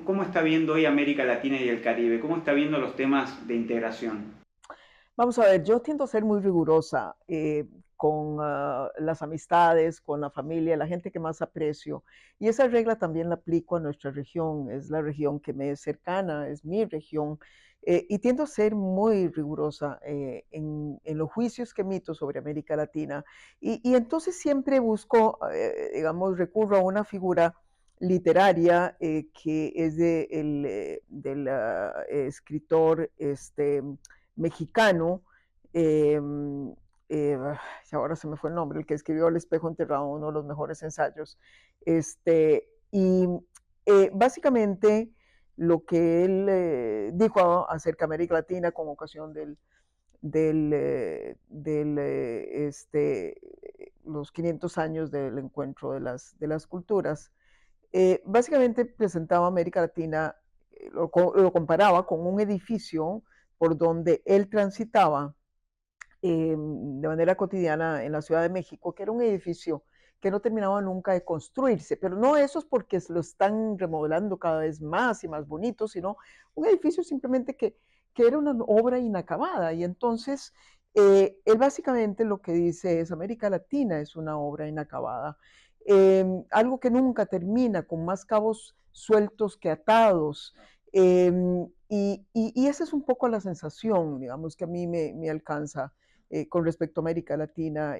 ¿Cómo está viendo hoy América Latina y el Caribe? ¿Cómo está viendo los temas de integración? Vamos a ver, yo tiendo a ser muy rigurosa con las amistades, con la familia, la gente que más aprecio. Y esa regla también la aplico a nuestra región. Es la región que me es cercana, es mi región. Y tiendo a ser muy rigurosa en los juicios que emito sobre América Latina. Y entonces siempre busco, digamos, recurro a una figura literaria que es del escritor mexicano, eh, eh, ahora se me fue el nombre, el que escribió El espejo enterrado, uno de los mejores ensayos. Y básicamente lo que él dijo acerca de América Latina con ocasión los 500 años del encuentro de las culturas, básicamente presentaba a América Latina, lo comparaba con un edificio por donde él transitaba de manera cotidiana en la Ciudad de México, que era un edificio que no terminaba nunca de construirse, pero no eso es porque lo están remodelando cada vez más y más bonito, sino un edificio simplemente que era una obra inacabada. Y entonces, él básicamente lo que dice es, América Latina es una obra inacabada, algo que nunca termina, con más cabos sueltos que atados. Y esa es un poco la sensación, digamos, que a mí me alcanza con respecto a América Latina.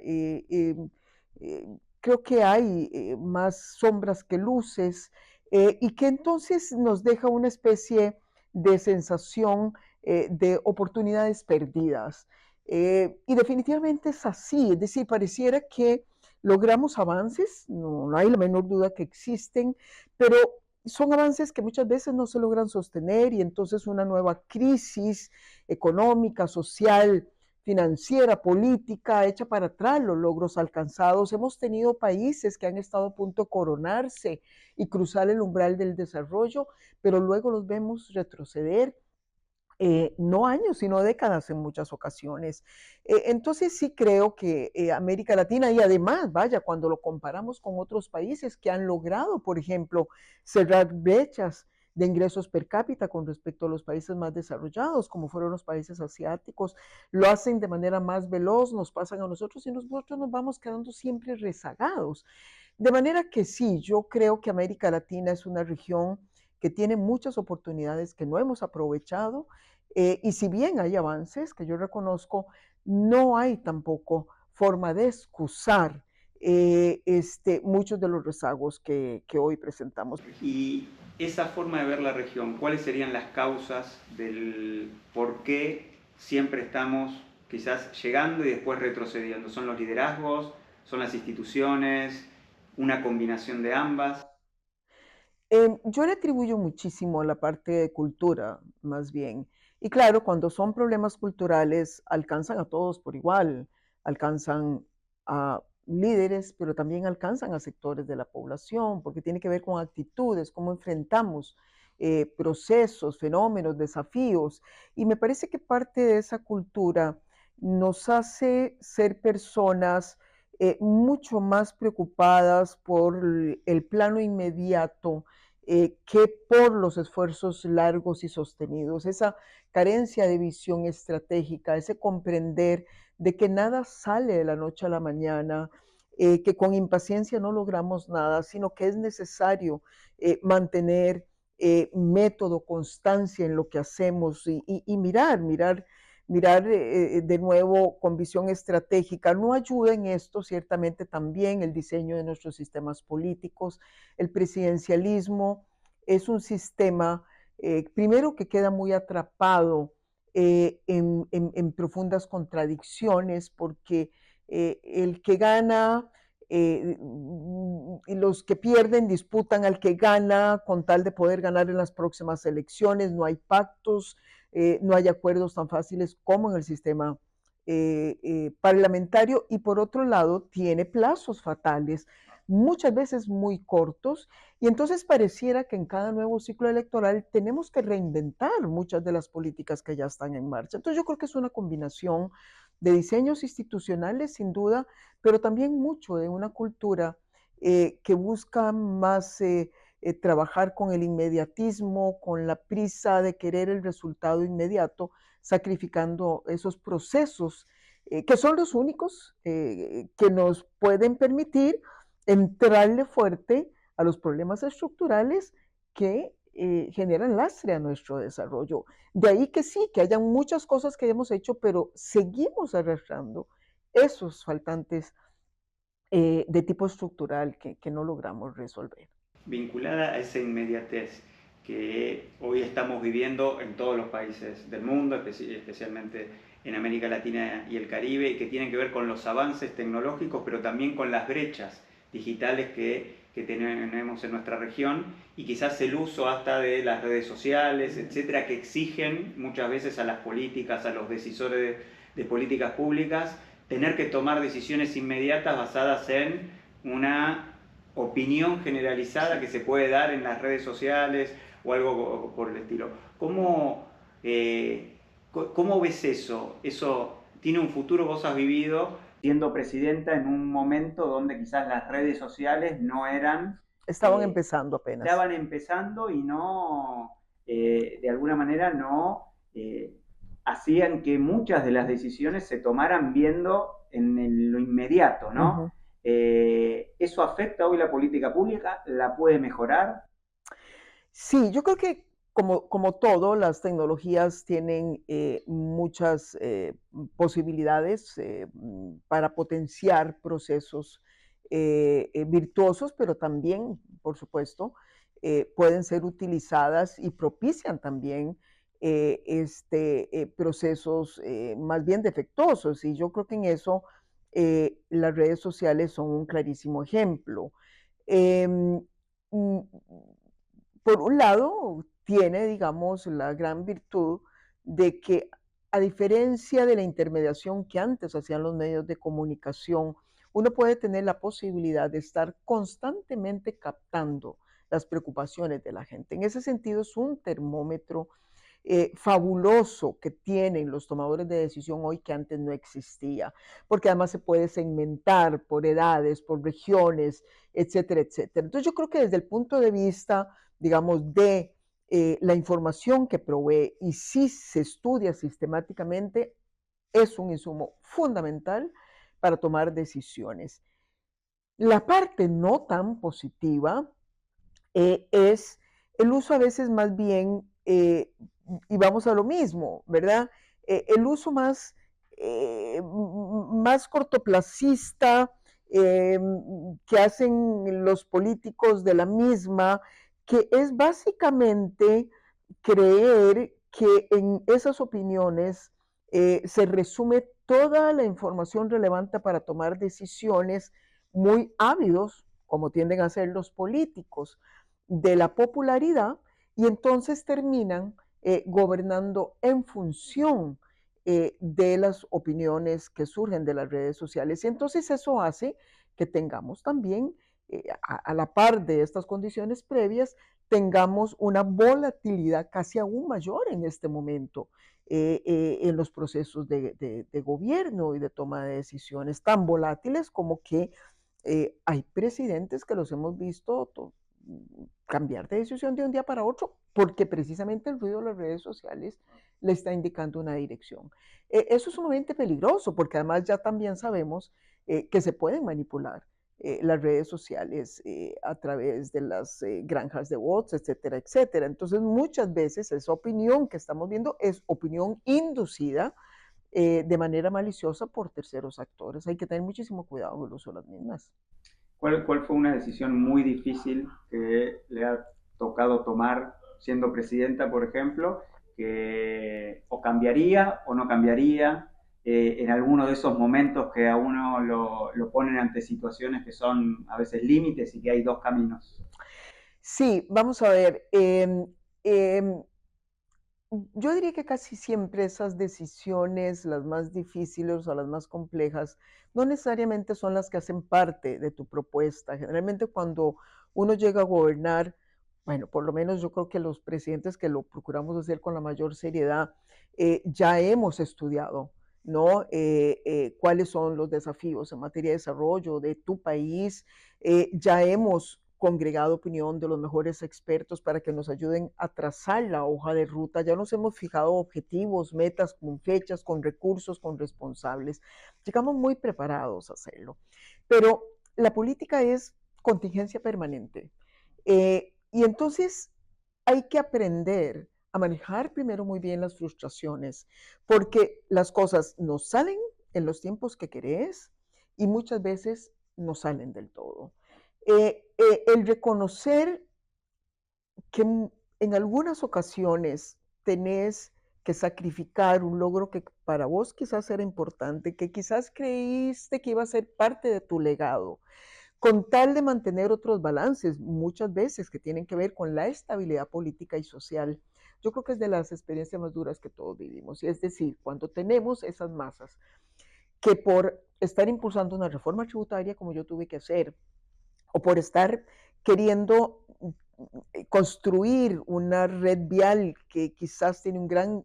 Creo que hay más sombras que luces y que entonces nos deja una especie de sensación de oportunidades perdidas. Y definitivamente es así, es decir, pareciera que logramos avances, no hay la menor duda que existen, pero son avances que muchas veces no se logran sostener y entonces una nueva crisis económica, social, financiera, política, echa para atrás los logros alcanzados. Hemos tenido países que han estado a punto de coronarse y cruzar el umbral del desarrollo, pero luego los vemos retroceder. No años, sino décadas en muchas ocasiones. Entonces sí creo que América Latina, y además, vaya, cuando lo comparamos con otros países que han logrado, por ejemplo, cerrar brechas de ingresos per cápita con respecto a los países más desarrollados, como fueron los países asiáticos, lo hacen de manera más veloz, nos pasan a nosotros y nosotros nos vamos quedando siempre rezagados. De manera que sí, yo creo que América Latina es una región que tiene muchas oportunidades que no hemos aprovechado y si bien hay avances que yo reconozco, no hay tampoco forma de excusar muchos de los rezagos que hoy presentamos. Y esa forma de ver la región, ¿cuáles serían las causas del por qué siempre estamos quizás llegando y después retrocediendo? ¿Son los liderazgos? ¿Son las instituciones? ¿Una combinación de ambas? Yo le atribuyo muchísimo a la parte de cultura, más bien. Y claro, cuando son problemas culturales, alcanzan a todos por igual, alcanzan a líderes, pero también alcanzan a sectores de la población, porque tiene que ver con actitudes, cómo enfrentamos procesos, fenómenos, desafíos. Y me parece que parte de esa cultura nos hace ser personas mucho más preocupadas por el plano inmediato que por los esfuerzos largos y sostenidos, esa carencia de visión estratégica, ese comprender de que nada sale de la noche a la mañana, que con impaciencia no logramos nada, sino que es necesario mantener método, constancia en lo que hacemos y mirar de nuevo con visión estratégica. No ayuda en esto, ciertamente, también el diseño de nuestros sistemas políticos. El presidencialismo es un sistema, primero, que queda muy atrapado en profundas contradicciones, porque el que gana y los que pierden disputan al que gana con tal de poder ganar en las próximas elecciones. No hay pactos, no hay acuerdos tan fáciles como en el sistema parlamentario y por otro lado tiene plazos fatales, muchas veces muy cortos, y entonces pareciera que en cada nuevo ciclo electoral tenemos que reinventar muchas de las políticas que ya están en marcha. Entonces yo creo que es una combinación de diseños institucionales, sin duda, pero también mucho de una cultura que busca más trabajar con el inmediatismo, con la prisa de querer el resultado inmediato, sacrificando esos procesos que son los únicos que nos pueden permitir entrarle fuerte a los problemas estructurales que generan lastre a nuestro desarrollo. De ahí que sí, que hayan muchas cosas que hemos hecho, pero seguimos arrastrando esos faltantes de tipo estructural que no logramos resolver. Vinculada a esa inmediatez que hoy estamos viviendo en todos los países del mundo, especialmente en América Latina y el Caribe, y que tienen que ver con los avances tecnológicos, pero también con las brechas digitales que tenemos en nuestra región, y quizás el uso hasta de las redes sociales, etcétera, que exigen muchas veces a las políticas, a los decisores de políticas públicas, tener que tomar decisiones inmediatas basadas en una opinión generalizada que se puede dar en las redes sociales o algo por el estilo. ¿Cómo ves eso? ¿Eso tiene un futuro? Vos has vivido siendo presidenta en un momento donde quizás las redes sociales no eran, Estaban empezando apenas. estaban empezando y no, de alguna manera no hacían que muchas de las decisiones se tomaran viendo en lo inmediato, ¿no? Ujú. ¿Eso afecta hoy la política pública? ¿La puede mejorar? Sí, yo creo que como todo, las tecnologías tienen muchas posibilidades para potenciar procesos virtuosos, pero también, por supuesto, pueden ser utilizadas y propician también procesos más bien defectuosos. Y yo creo que en eso las redes sociales son un clarísimo ejemplo. Em, mm, por un lado, tiene, digamos, la gran virtud de que, a diferencia de la intermediación que antes hacían los medios de comunicación, uno puede tener la posibilidad de estar constantemente captando las preocupaciones de la gente. En ese sentido, es un termómetro fabuloso que tienen los tomadores de decisión hoy que antes no existía, porque además se puede segmentar por edades, por regiones, etcétera, etcétera. Entonces yo creo que desde el punto de vista, digamos, de la información que provee y si se estudia sistemáticamente, es un insumo fundamental para tomar decisiones. La parte no tan positiva es el uso a veces más bien, y vamos a lo mismo, ¿verdad? El uso más cortoplacista que hacen los políticos de la misma, que es básicamente creer que en esas opiniones se resume toda la información relevante para tomar decisiones, muy ávidos, como tienden a ser los políticos, de la popularidad, y entonces terminan gobernando en función de las opiniones que surgen de las redes sociales. Y entonces eso hace que tengamos también, a la par de estas condiciones previas, tengamos una volatilidad casi aún mayor en este momento en los procesos de gobierno y de toma de decisiones, tan volátiles como que hay presidentes que los hemos visto cambiar de decisión de un día para otro, porque precisamente el ruido de las redes sociales le está indicando una dirección. Eso es sumamente peligroso, porque además ya también sabemos que se pueden manipular las redes sociales a través de las granjas de bots, etcétera, etcétera. Entonces, muchas veces esa opinión que estamos viendo es opinión inducida de manera maliciosa por terceros actores. Hay que tener muchísimo cuidado con el uso de las mismas. ¿Cuál fue una decisión muy difícil que le ha tocado tomar siendo presidenta, por ejemplo, que o cambiaría o no cambiaría en alguno de esos momentos que a uno lo ponen ante situaciones que son a veces límites y que hay dos caminos? Sí, vamos a ver. Yo diría que casi siempre esas decisiones, las más difíciles o las más complejas, no necesariamente son las que hacen parte de tu propuesta. Generalmente cuando uno llega a gobernar, bueno, por lo menos yo creo que los presidentes que lo procuramos hacer con la mayor seriedad, ya hemos estudiado, ¿no? Cuáles son los desafíos en materia de desarrollo de tu país. Ya hemos congregado opinión de los mejores expertos para que nos ayuden a trazar la hoja de ruta. Ya nos hemos fijado objetivos, metas con fechas, con recursos, con responsables. Llegamos muy preparados a hacerlo. Pero la política es contingencia permanente. Y entonces hay que aprender a manejar primero muy bien las frustraciones, porque las cosas no salen en los tiempos que querés y muchas veces no salen del todo. El reconocer que en algunas ocasiones tenés que sacrificar un logro que para vos quizás era importante, que quizás creíste que iba a ser parte de tu legado, con tal de mantener otros balances, muchas veces que tienen que ver con la estabilidad política y social. Yo creo que es de las experiencias más duras que todos vivimos. Y es decir, cuando tenemos esas masas que por estar impulsando una reforma tributaria como yo tuve que hacer, o por estar queriendo construir una red vial que quizás tiene un gran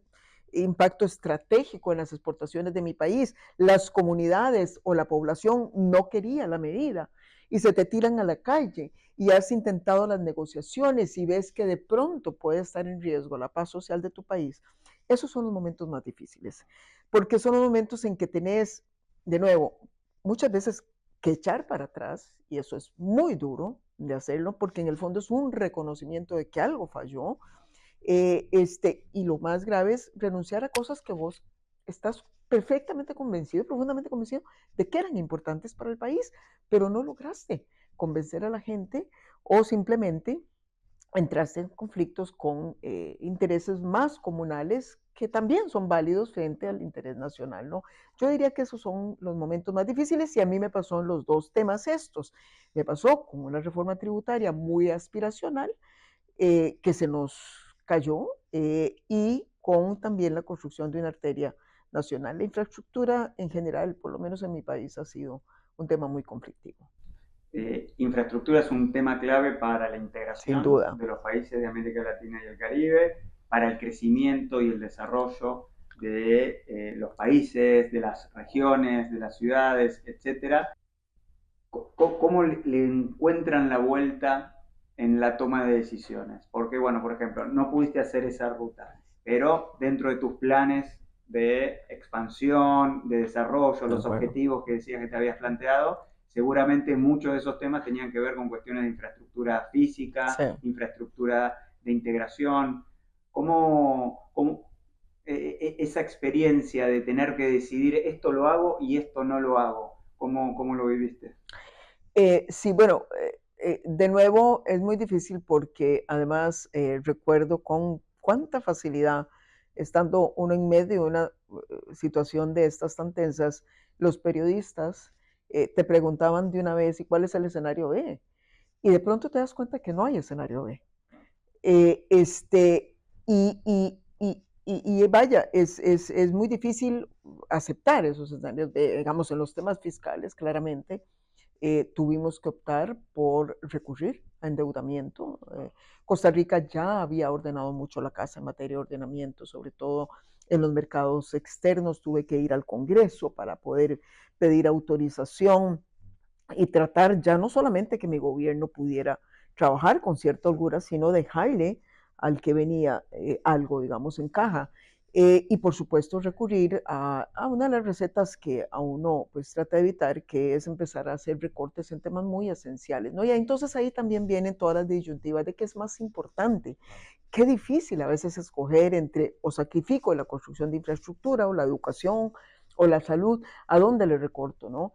impacto estratégico en las exportaciones de mi país, las comunidades o la población no quería la medida y se te tiran a la calle y has intentado las negociaciones y ves que de pronto puede estar en riesgo la paz social de tu país. Esos son los momentos más difíciles, porque son los momentos en que tenés, de nuevo, muchas veces que echar para atrás, y eso es muy duro de hacerlo, porque en el fondo es un reconocimiento de que algo falló, y lo más grave es renunciar a cosas que vos estás perfectamente convencido, profundamente convencido de que eran importantes para el país, pero no lograste convencer a la gente o simplemente entraste en conflictos con intereses más comunales que también son válidos frente al interés nacional, ¿no? Yo diría que esos son los momentos más difíciles y a mí me pasó en los dos temas estos. Me pasó con una reforma tributaria muy aspiracional que se nos cayó y con también la construcción de una arteria nacional. La infraestructura en general, por lo menos en mi país, ha sido un tema muy conflictivo. Infraestructura es un tema clave para la Sin integración duda. de los países de América Latina y el Caribe, para el crecimiento y el desarrollo de los países, de las regiones, de las ciudades, etcétera. ¿Cómo le encuentran la vuelta en la toma de decisiones? Porque, bueno, por ejemplo, no pudiste hacer esa ruta, pero dentro de tus planes de expansión, de desarrollo, De los acuerdo. objetivos que decías que te habías planteado, seguramente muchos de esos temas tenían que ver con cuestiones de infraestructura física, Sí. infraestructura de integración. ¿Cómo esa experiencia de tener que decidir esto lo hago y esto no lo hago? ¿Cómo lo viviste? Sí, bueno, de nuevo es muy difícil porque además recuerdo con cuánta facilidad, estando uno en medio de una situación de estas tan tensas, los periodistas te preguntaban de una vez, ¿y cuál es el escenario B? Y de pronto te das cuenta que no hay escenario B. Eh, este, y vaya, es muy difícil aceptar esos escenarios B, digamos, en los temas fiscales, claramente tuvimos que optar por recurrir a endeudamiento. Costa Rica ya había ordenado mucho la casa en materia de ordenamiento, sobre todo en los mercados externos. Tuve que ir al Congreso para poder pedir autorización y tratar ya no solamente que mi gobierno pudiera trabajar con cierta holgura, sino dejarle al que venía algo, digamos, en caja. Y por supuesto recurrir a, una de las recetas que a uno pues trata de evitar, que es empezar a hacer recortes en temas muy esenciales, ¿no? Y entonces ahí también vienen todas las disyuntivas de qué es más importante. Qué difícil a veces escoger entre o sacrifico la construcción de infraestructura o la educación o la salud, a dónde le recorto, ¿no?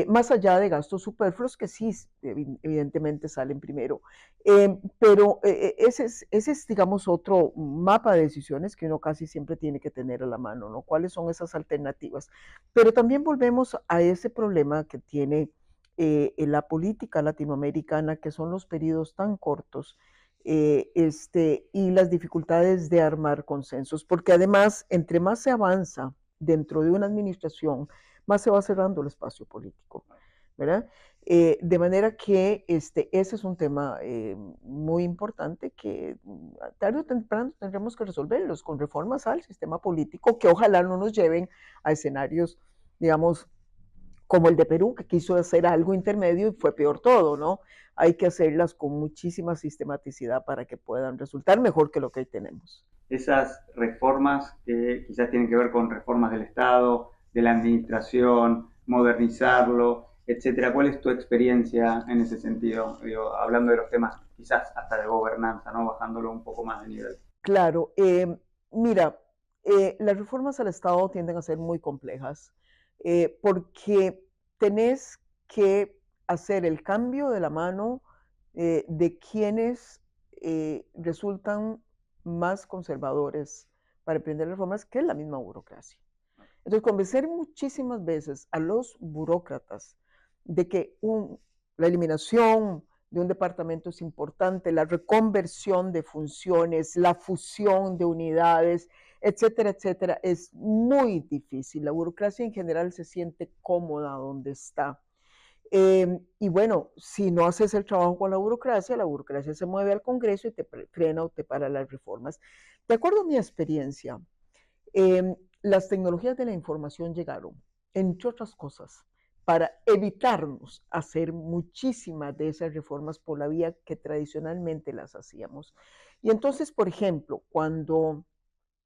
Más allá de gastos superfluos que sí, evidentemente salen primero. Pero ese es, digamos, otro mapa de decisiones que uno casi siempre tiene que tener a la mano, ¿no? ¿Cuáles son esas alternativas? Pero también volvemos a ese problema que tiene la política latinoamericana, que son los periodos tan cortos y las dificultades de armar consensos, porque además, entre más se avanza dentro de una administración, más se va cerrando el espacio político, ¿verdad? De manera que ese es un tema muy importante que tarde o temprano tendremos que resolverlos con reformas al sistema político que ojalá no nos lleven a escenarios, digamos, como el de Perú, que quiso hacer algo intermedio y fue peor todo, ¿no? Hay que hacerlas con muchísima sistematicidad para que puedan resultar mejor que lo que hoy tenemos. Esas reformas que quizás tienen que ver con reformas del Estado, de la administración, modernizarlo, etcétera. ¿Cuál es tu experiencia en ese sentido? Digo, hablando de los temas quizás hasta de gobernanza, ¿no? Bajándolo un poco más de nivel. Claro, mira, las reformas al Estado tienden a ser muy complejas porque tenés que hacer el cambio de la mano de quienes resultan más conservadores para emprender reformas que la misma burocracia. Entonces, convencer muchísimas veces a los burócratas de que la eliminación de un departamento es importante, la reconversión de funciones, la fusión de unidades, etcétera, etcétera, es muy difícil. La burocracia en general se siente cómoda donde está. Y bueno, si no haces el trabajo con la burocracia se mueve al Congreso y te frena o te para las reformas. De acuerdo a mi experiencia, las tecnologías de la información llegaron, entre otras cosas, para evitarnos hacer muchísimas de esas reformas por la vía que tradicionalmente las hacíamos. Y entonces, por ejemplo, cuando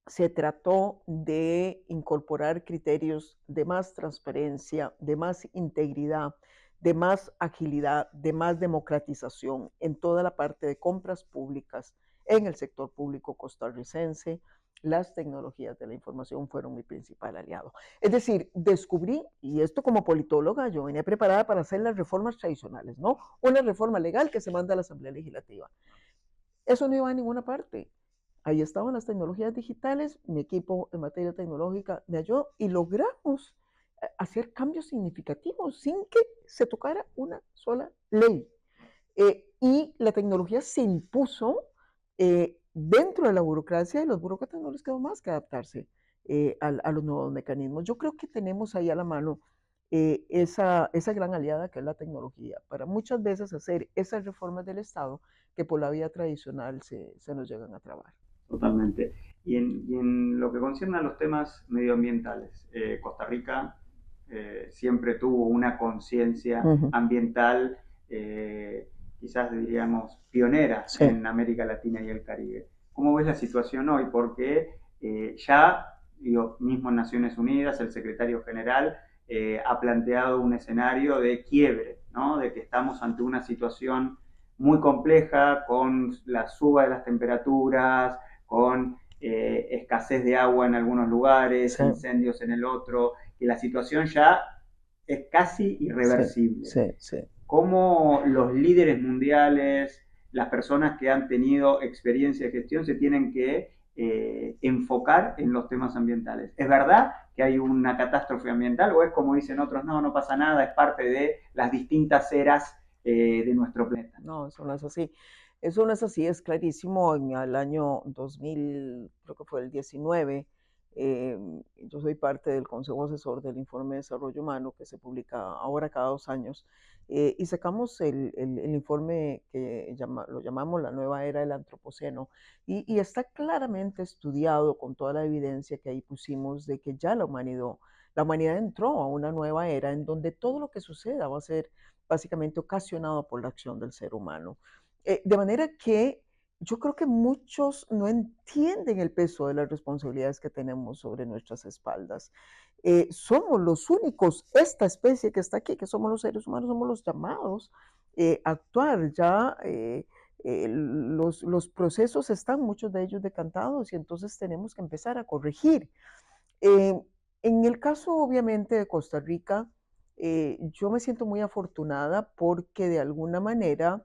se trató de incorporar criterios de más transparencia, de más integridad, de más agilidad, de más democratización en toda la parte de compras públicas en el sector público costarricense, las tecnologías de la información fueron mi principal aliado. Es decir, descubrí, y esto como politóloga, yo venía preparada para hacer las reformas tradicionales, ¿no? Una reforma legal que se manda a la Asamblea Legislativa. Eso no iba a ninguna parte. Ahí estaban las tecnologías digitales, mi equipo en materia tecnológica me ayudó y logramos hacer cambios significativos sin que se tocara una sola ley. Y la tecnología se impuso dentro de la burocracia y los burócratas no les quedó más que adaptarse a los nuevos mecanismos. Yo creo que tenemos ahí a la mano esa gran aliada que es la tecnología para muchas veces hacer esas reformas del Estado que por la vía tradicional se nos llegan a trabar. Totalmente. Y en lo que concierne a los temas medioambientales, Costa Rica siempre tuvo una conciencia ambiental, quizás diríamos pionera Sí. en América Latina y el Caribe. ¿Cómo ves la situación hoy? Porque ya, digo, mismo en Naciones Unidas, el secretario general ha planteado un escenario de quiebre, ¿no? De que estamos ante una situación muy compleja con la suba de las temperaturas, con escasez de agua en algunos lugares, Sí. incendios en el otro, que la situación ya es casi irreversible. Sí, sí. Cómo los líderes mundiales, las personas que han tenido experiencia de gestión, se tienen que enfocar en los temas ambientales. ¿Es verdad que hay una catástrofe ambiental o es como dicen otros, no, no pasa nada, es parte de las distintas eras de nuestro planeta? No, eso no es así. Eso no es así, es clarísimo. En el año 2000, creo que fue el 19, yo soy parte del Consejo Asesor del Informe de Desarrollo Humano que se publica ahora cada 2 años y sacamos el informe que lo llamamos la nueva era del Antropoceno y está claramente estudiado con toda la evidencia que ahí pusimos de que ya la humanidad entró a una nueva era en donde todo lo que suceda va a ser básicamente ocasionado por la acción del ser humano. De manera que yo creo que muchos no entienden el peso de las responsabilidades que tenemos sobre nuestras espaldas. Somos los únicos, esta especie que está aquí, que somos los seres humanos, somos los llamados a actuar. Ya los procesos están, muchos de ellos decantados, y entonces tenemos que empezar a corregir. Eh, en el caso, obviamente, de Costa Rica, yo me siento muy afortunada porque de alguna manera,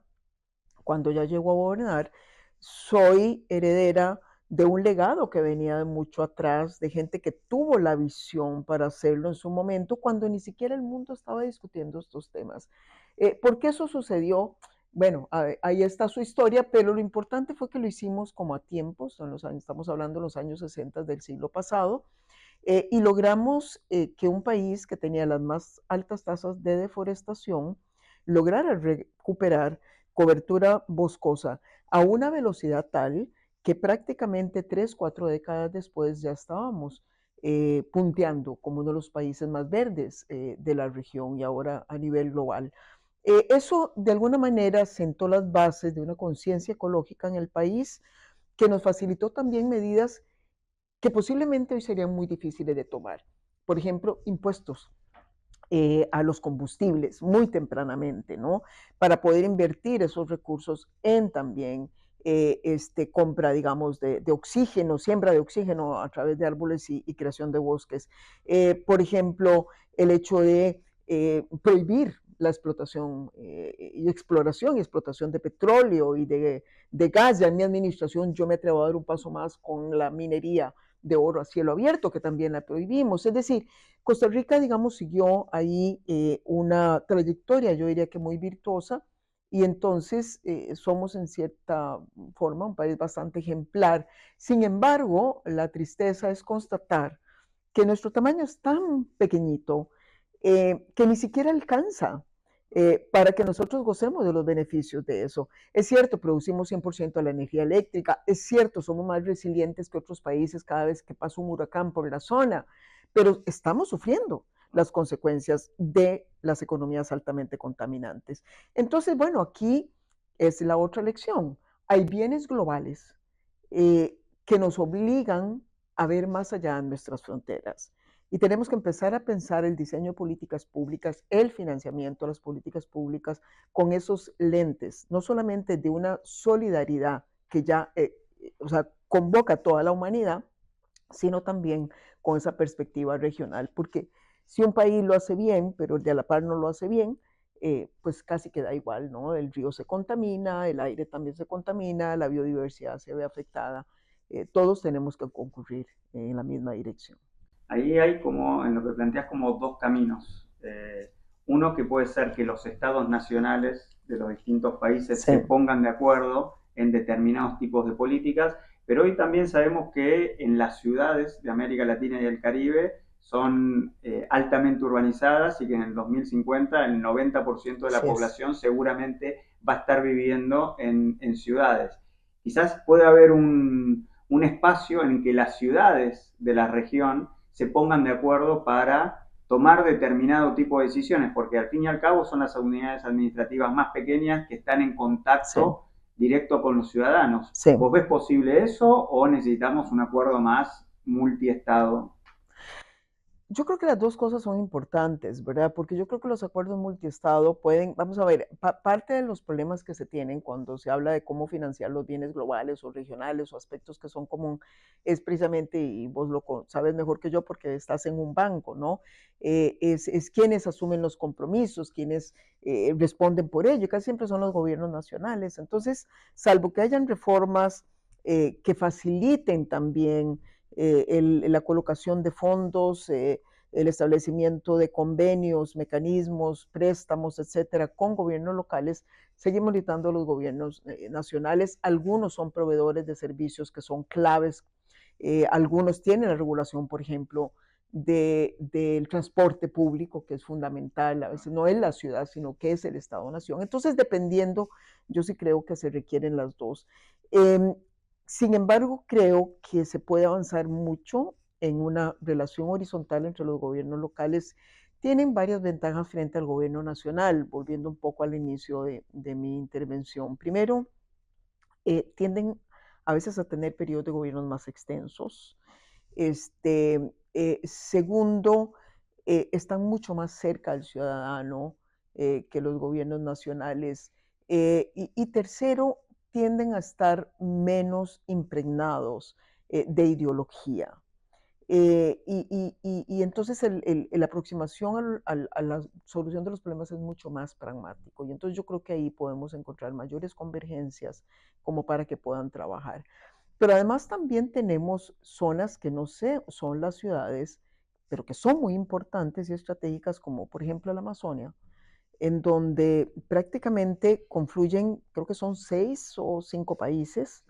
cuando ya llego a gobernar, soy heredera de un legado que venía de mucho atrás, de gente que tuvo la visión para hacerlo en su momento, cuando ni siquiera el mundo estaba discutiendo estos temas. ¿Por qué eso sucedió? Bueno, ahí está su historia, pero lo importante fue que lo hicimos como a tiempos, estamos hablando de los años 60 del siglo pasado, y logramos que un país que tenía las más altas tasas de deforestación lograra recuperar cobertura boscosa a una velocidad tal que prácticamente 3, 4 décadas después ya estábamos punteando como uno de los países más verdes de la región y ahora a nivel global. Eso de alguna manera sentó las bases de una conciencia ecológica en el país que nos facilitó también medidas que posiblemente hoy serían muy difíciles de tomar. Por ejemplo, impuestos a los combustibles muy tempranamente, ¿no? Para poder invertir esos recursos en también compra, digamos, de oxígeno, siembra de oxígeno a través de árboles y creación de bosques. Por ejemplo, el hecho de prohibir la explotación y explotación de petróleo y de gas. Ya en mi administración yo me atrevo a dar un paso más con la minería de oro a cielo abierto, que también la prohibimos. Es decir, Costa Rica, digamos, siguió ahí una trayectoria, yo diría que muy virtuosa, y entonces somos en cierta forma un país bastante ejemplar. Sin embargo, la tristeza es constatar que nuestro tamaño es tan pequeñito que ni siquiera alcanza para que nosotros gocemos de los beneficios de eso. Es cierto, producimos 100% de la energía eléctrica, es cierto, somos más resilientes que otros países cada vez que pasa un huracán por la zona, pero estamos sufriendo las consecuencias de las economías altamente contaminantes. Entonces, bueno, aquí es la otra lección. Hay bienes globales que nos obligan a ver más allá de nuestras fronteras. Y tenemos que empezar a pensar el diseño de políticas públicas, el financiamiento de las políticas públicas con esos lentes, no solamente de una solidaridad que ya o sea, convoca a toda la humanidad, sino también con esa perspectiva regional, porque si un país lo hace bien, pero el de a la par no lo hace bien, pues casi queda igual, ¿no? El río se contamina, el aire también se contamina, la biodiversidad se ve afectada. Todos tenemos que concurrir en la misma dirección. Ahí hay como, en lo que planteas, como dos caminos. Uno que puede ser que los estados nacionales de los distintos países Sí, se pongan de acuerdo en determinados tipos de políticas, pero hoy también sabemos que en las ciudades de América Latina y el Caribe son altamente urbanizadas y que en el 2050 el 90% de la así es. población seguramente va a estar viviendo en ciudades. Quizás puede haber un espacio en que las ciudades de la región se pongan de acuerdo para tomar determinado tipo de decisiones, porque al fin y al cabo son las unidades administrativas más pequeñas que están en Sí, contacto directo con los ciudadanos. sí. ¿Vos ves posible eso o necesitamos un acuerdo más multiestado? Yo creo que las dos cosas son importantes, ¿verdad? Porque yo creo que los acuerdos multiestado pueden, vamos a ver, parte de los problemas que se tienen cuando se habla de cómo financiar los bienes globales o regionales o aspectos que son común es precisamente, y vos sabes mejor que yo porque estás en un banco, ¿no? Es quienes asumen los compromisos, quienes responden por ello, y casi siempre son los gobiernos nacionales. Entonces, salvo que hayan reformas que faciliten también la colocación de fondos, el establecimiento de convenios, mecanismos, préstamos, etcétera, con gobiernos locales, seguimos limitando a los gobiernos nacionales. Algunos son proveedores de servicios que son claves. Algunos tienen la regulación, por ejemplo, del transporte público, que es fundamental. A veces no es la ciudad, sino que es el Estado-Nación. Entonces, dependiendo, yo sí creo que se requieren las dos. Eh, Sin embargo, creo que se puede avanzar mucho en una relación horizontal entre los gobiernos locales. Tienen varias ventajas frente al gobierno nacional, volviendo un poco al inicio de mi intervención. Primero, tienden a veces a tener periodos de gobiernos más extensos. Segundo, están mucho más cerca al ciudadano que los gobiernos nacionales. Y tercero, tienden a estar menos impregnados de ideología. Y entonces la aproximación a la solución de los problemas es mucho más pragmático. Y entonces yo creo que ahí podemos encontrar mayores convergencias como para que puedan trabajar. Pero además también tenemos zonas que no sé, son las ciudades, pero que son muy importantes y estratégicas, como por ejemplo la Amazonia, en donde prácticamente confluyen, creo que son 6 o 5 países,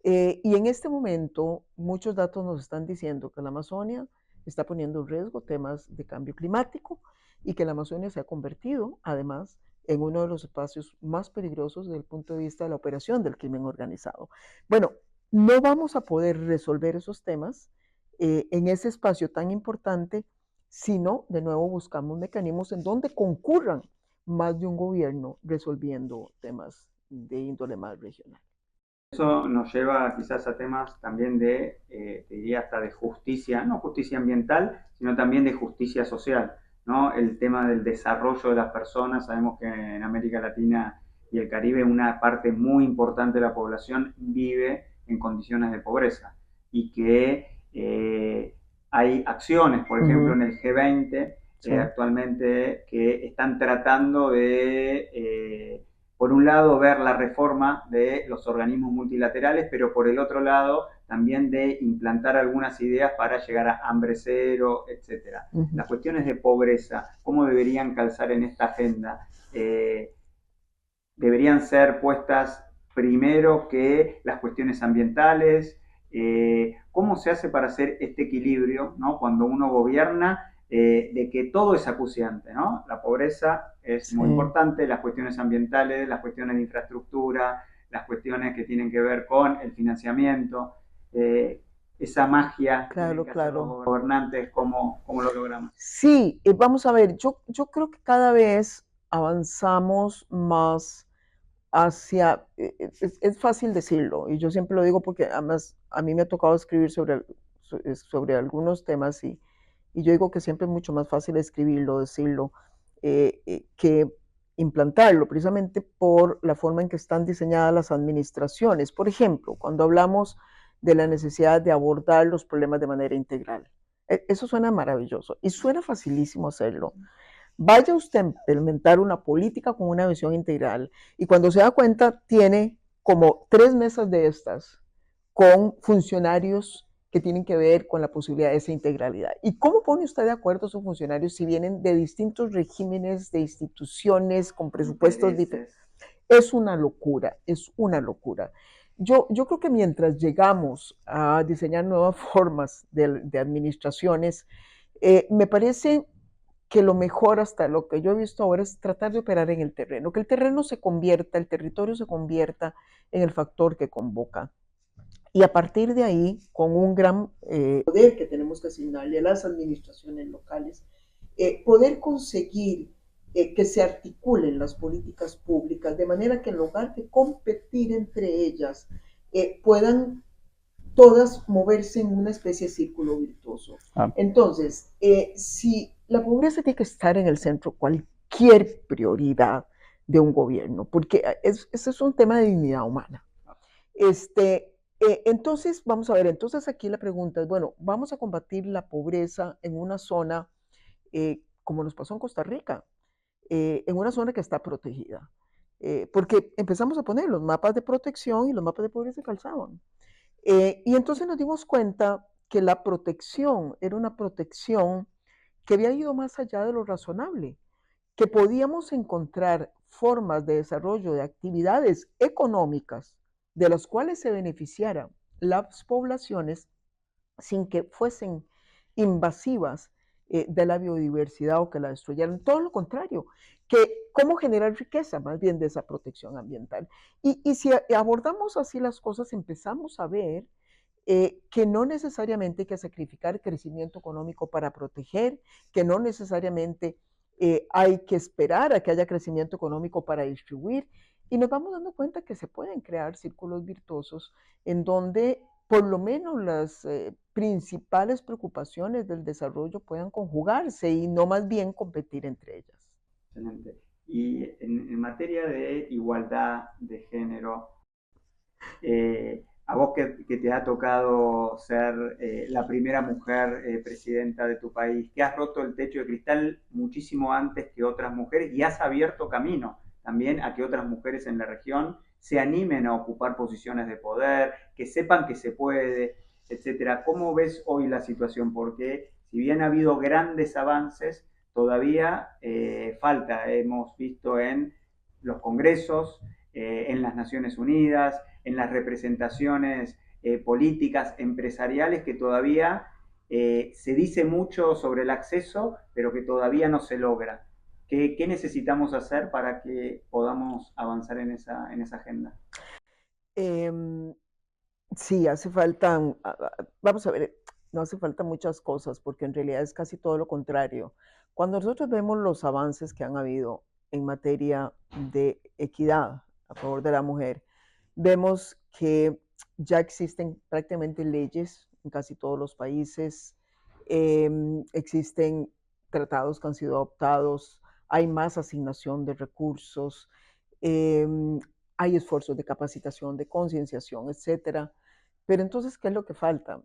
y en este momento, muchos datos nos están diciendo que la Amazonia está poniendo en riesgo temas de cambio climático y que la Amazonia se ha convertido, además, en uno de los espacios más peligrosos desde el punto de vista de la operación del crimen organizado. Bueno, no vamos a poder resolver esos temas en ese espacio tan importante, sino de nuevo buscamos mecanismos en donde concurran más de un gobierno resolviendo temas de índole más regional. Eso nos lleva quizás a temas también de, te diría hasta de justicia, no justicia ambiental, sino también de justicia social, ¿no? El tema del desarrollo de las personas, sabemos que en América Latina y el Caribe una parte muy importante de la población vive en condiciones de pobreza y que hay acciones, por ejemplo, en el G20 Sí. actualmente que están tratando de por un lado, ver la reforma de los organismos multilaterales, pero por el otro lado, también de implantar algunas ideas para llegar a hambre cero, etc. Las cuestiones de pobreza, ¿cómo deberían calzar en esta agenda? ¿Deberían ser puestas primero que las cuestiones ambientales? ¿Cómo se hace para hacer este equilibrio, ¿no? Cuando uno gobierna? De que todo es acuciante, ¿no? La pobreza es muy Sí, importante, las cuestiones ambientales, las cuestiones de infraestructura, las cuestiones que tienen que ver con el financiamiento, esa magia que tienen claro, que hacer los claro. gobernantes, ¿cómo lo logramos? Sí, vamos a ver, yo creo que cada vez avanzamos más hacia, es fácil decirlo, y yo siempre lo digo porque además a mí me ha tocado escribir sobre algunos temas y yo digo que siempre es mucho más fácil escribirlo, decirlo, que implantarlo, precisamente por la forma en que están diseñadas las administraciones. Por ejemplo, cuando hablamos de la necesidad de abordar los problemas de manera integral. Eso suena maravilloso y suena facilísimo hacerlo. Vaya usted a implementar una política con una visión integral y cuando se da cuenta tiene como 3 mesas de estas con funcionarios que tienen que ver con la posibilidad de esa integralidad. ¿Y cómo pone usted de acuerdo a esos funcionarios si vienen de distintos regímenes, de instituciones, con presupuestos diferentes? Es una locura, es una locura. Yo creo que mientras llegamos a diseñar nuevas formas de administraciones, me parece que lo mejor hasta lo que yo he visto ahora es tratar de operar en el terreno, que el terreno se convierta, el territorio se convierta en el factor que convoca. Y a partir de ahí, con un gran poder que tenemos que asignarle a las administraciones locales, poder conseguir que se articulen las políticas públicas de manera que en lugar de competir entre ellas, puedan todas moverse en una especie de círculo virtuoso. Entonces, si la pobreza tiene que estar en el centro, cualquier prioridad de un gobierno, porque ese es un tema de dignidad humana. Entonces, vamos a ver, entonces aquí la pregunta es, bueno, vamos a combatir la pobreza en una zona, como nos pasó en Costa Rica, en una zona que está protegida. Porque empezamos a poner los mapas de protección y los mapas de pobreza se calzaban. Y entonces nos dimos cuenta que la protección era una protección que había ido más allá de lo razonable, que podíamos encontrar formas de desarrollo de actividades económicas de las cuales se beneficiaran las poblaciones sin que fuesen invasivas de la biodiversidad o que la destruyeran. Todo lo contrario, que cómo generar riqueza más bien de esa protección ambiental. Y si abordamos así las cosas, empezamos a ver que no necesariamente hay que sacrificar crecimiento económico para proteger, que no necesariamente hay que esperar a que haya crecimiento económico para distribuir. Y nos vamos dando cuenta que se pueden crear círculos virtuosos en donde por lo menos las principales preocupaciones del desarrollo puedan conjugarse y no más bien competir entre ellas. Excelente. Y en materia de igualdad de género, a vos que te ha tocado ser la primera mujer presidenta de tu país, que has roto el techo de cristal muchísimo antes que otras mujeres y has abierto camino también a que otras mujeres en la región se animen a ocupar posiciones de poder, que sepan que se puede, etcétera. ¿Cómo ves hoy la situación? Porque si bien ha habido grandes avances, todavía falta. Hemos visto en los congresos, en las Naciones Unidas, en las representaciones políticas, empresariales, que todavía se dice mucho sobre el acceso, pero que todavía no se logra. ¿Qué necesitamos hacer para que podamos avanzar en esa agenda? Eh, sí, hace falta, vamos a ver, no hace falta muchas cosas, porque en realidad es casi todo lo contrario. Cuando nosotros vemos los avances que han habido en materia de equidad a favor de la mujer, vemos que ya existen prácticamente leyes en casi todos los países, existen tratados que han sido adoptados, hay más asignación de recursos, eh, hay esfuerzos de capacitación, de concienciación, etcétera. Pero entonces, ¿qué es lo que falta?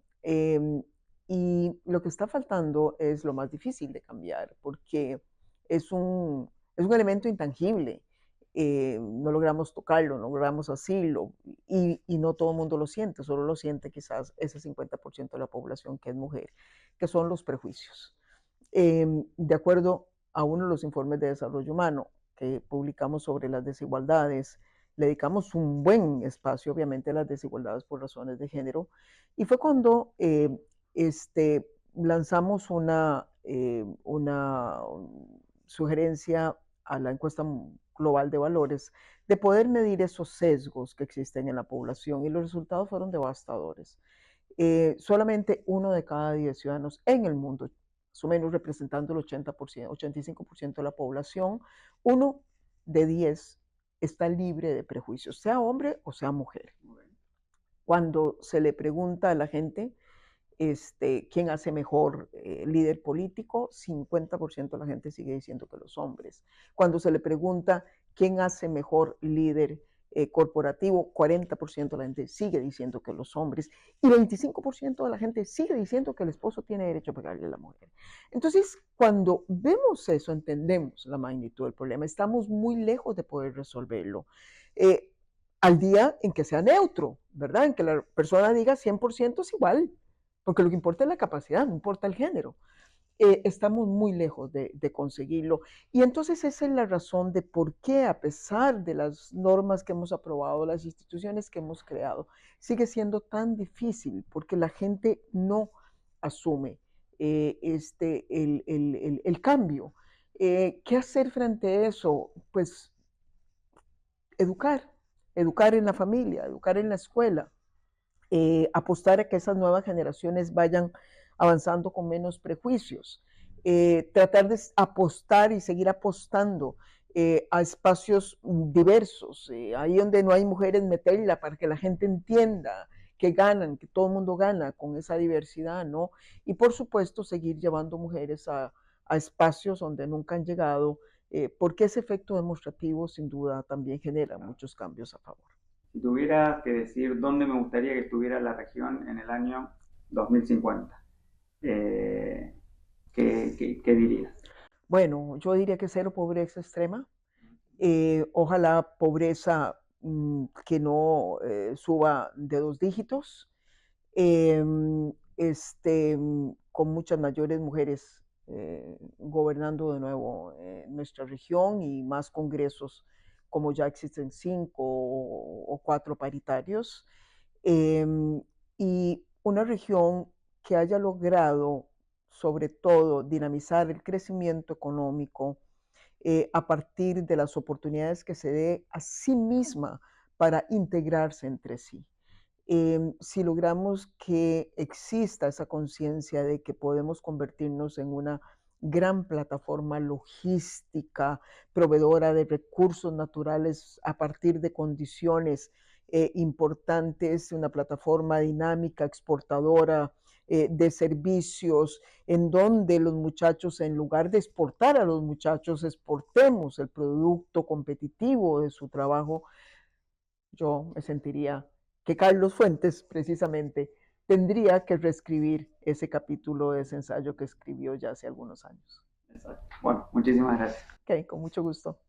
Y lo que está faltando es lo más difícil de cambiar, porque es un elemento intangible. No logramos tocarlo, no logramos asirlo, y no todo el mundo lo siente, solo lo siente quizás ese 50% de la población que es mujer, que son los prejuicios. De acuerdo a uno de los informes de desarrollo humano que publicamos sobre las desigualdades, le dedicamos un buen espacio, obviamente, a las desigualdades por razones de género, y fue cuando lanzamos una sugerencia a la encuesta global de valores de poder medir esos sesgos que existen en la población, y los resultados fueron devastadores. Solamente 1 de cada 10 ciudadanos en el mundo, más o menos representando el 80%, 85% de la población, 1 de 10 está libre de prejuicios, sea hombre o sea mujer. Cuando se le pregunta a la gente quién hace mejor líder político, 50% de la gente sigue diciendo que los hombres. Cuando se le pregunta quién hace mejor líder corporativo, 40% de la gente sigue diciendo que los hombres, y 25% de la gente sigue diciendo que el esposo tiene derecho a pegarle a la mujer. Entonces, cuando vemos eso, entendemos la magnitud del problema. Estamos muy lejos de poder resolverlo. Eh, al día en que sea neutro, ¿verdad? En que la persona diga 100% es igual, porque lo que importa es la capacidad, no importa el género. Estamos muy lejos de conseguirlo. Y entonces esa es la razón de por qué, a pesar de las normas que hemos aprobado, las instituciones que hemos creado, sigue siendo tan difícil, porque la gente no asume el cambio. ¿Qué hacer frente a eso? Pues educar, educar en la familia, educar en la escuela, apostar a que esas nuevas generaciones vayan avanzando con menos prejuicios, tratar de apostar y seguir apostando a espacios diversos, ahí donde no hay mujeres, meterla para que la gente entienda que ganan, que todo el mundo gana con esa diversidad, ¿no? Y por supuesto seguir llevando mujeres a espacios donde nunca han llegado, porque ese efecto demostrativo sin duda también genera muchos cambios a favor. Si tuviera que decir dónde me gustaría que estuviera la región en el año 2050, ¿qué dirías? Bueno, yo diría que cero pobreza extrema. Ojalá pobreza que no suba de 2 dígitos, con muchas mayores mujeres gobernando de nuevo nuestra región, y más congresos como ya existen 5 o 4 paritarios, y una región que haya logrado sobre todo dinamizar el crecimiento económico a partir de las oportunidades que se dé a sí misma para integrarse entre sí. Si logramos que exista esa conciencia de que podemos convertirnos en una gran plataforma logística, proveedora de recursos naturales a partir de condiciones importantes, una plataforma dinámica, exportadora de servicios, en donde los muchachos, en lugar de exportar a los muchachos, exportemos el producto competitivo de su trabajo, yo me sentiría que Carlos Fuentes, precisamente, tendría que reescribir ese capítulo de ese ensayo que escribió ya hace algunos años. Exacto. Bueno, muchísimas gracias. Ok, con mucho gusto.